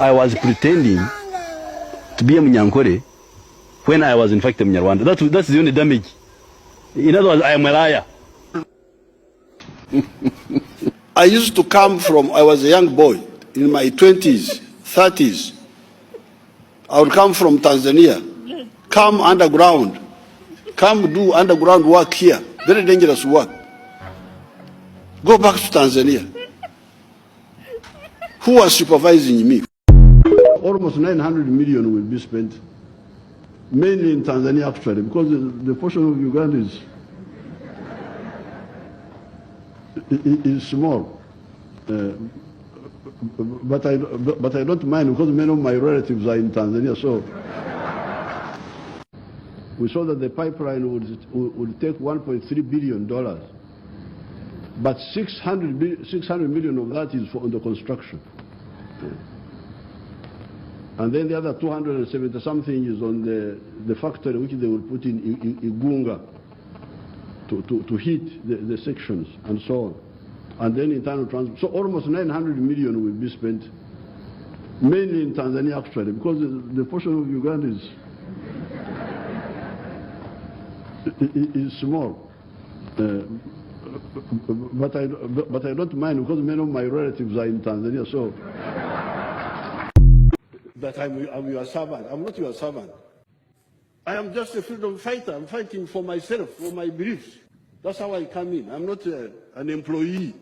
I was pretending to be a Munyankore when I was in fact a Munyarwanda. That's the only damage. In other words, I am a liar. I used to come from, I was a young boy, in my 20s, 30s. I would come from Tanzania, come underground, come do underground work here, very dangerous work. Go back to Tanzania. Who was supervising me? Almost 900 million will be spent, mainly in Tanzania actually, because the portion of Uganda is small. But I don't mind because many of my relatives are in Tanzania, so we saw that the pipeline would take $1.3 billion, but 600 million of that is for the construction. And then the other 270 something is on the factory which they will put in Igunga to heat the sections and so on. And then internal transport. So almost 900 million will be spent, mainly in Tanzania actually, because the portion of Uganda is small. But I don't mind because many of my relatives are in Tanzania, so that I'm your servant. I'm not your servant. I am just a freedom fighter. I'm fighting for myself, for my beliefs. That's how I come in. I'm not an employee.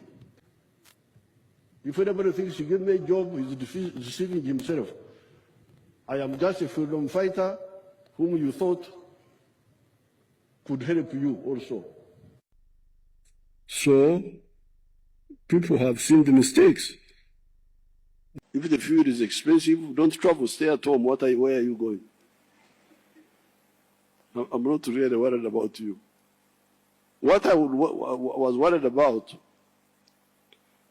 If anybody thinks he give me a job, he's deceiving himself. I am just a freedom fighter whom you thought could help you also. So, people have seen the mistakes. If the fuel is expensive, don't travel, stay at home. Where are you going? I'm not really worried about you. What I was worried about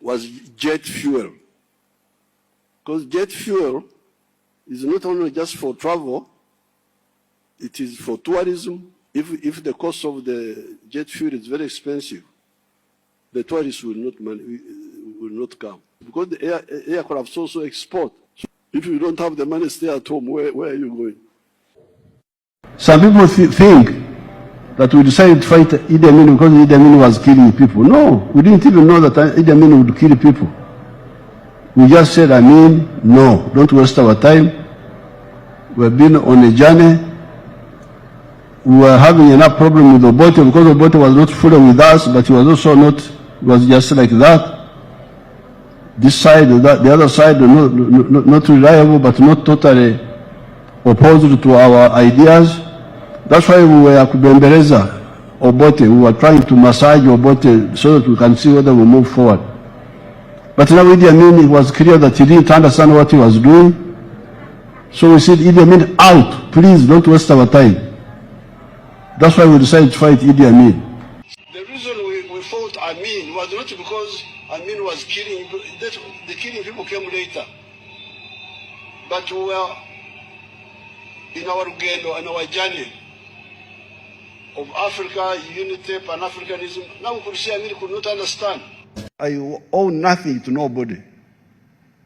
was jet fuel. Because jet fuel is not only just for travel, it is for tourism. If the cost of the jet fuel is very expensive, the tourists will not come. Because the aircraft also export. If you don't have the money, stay at home. Where are you going? Some people think that we decided to fight Idi Amin because Idi Amin was killing people. No, we didn't even know that Idi Amin would kill people. We just said, Amin, no, don't waste our time. We've been on a journey. We were having enough problem with Obote because Obote was not fully with us, but he was also not, was just like that. This side, the other side, not reliable, but not totally opposed to our ideas. That's why we were Kubembeleza Obote. We were trying to massage Obote so that we can see whether we move forward. But now Idi Amin, it was clear that he didn't understand what he was doing. So we said, Idi Amin, out. Please don't waste our time. That's why we decided to fight Idi Amin. The reason we fought Amin was not because Amin was killing, the killing people came later. But we were in our journey of Africa, unity, Pan-Africanism. Now we could see Amin could not understand. I owe nothing to nobody.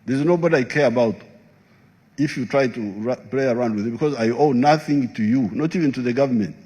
There's nobody I care about if you try to play around with it, because I owe nothing to you, not even to the government.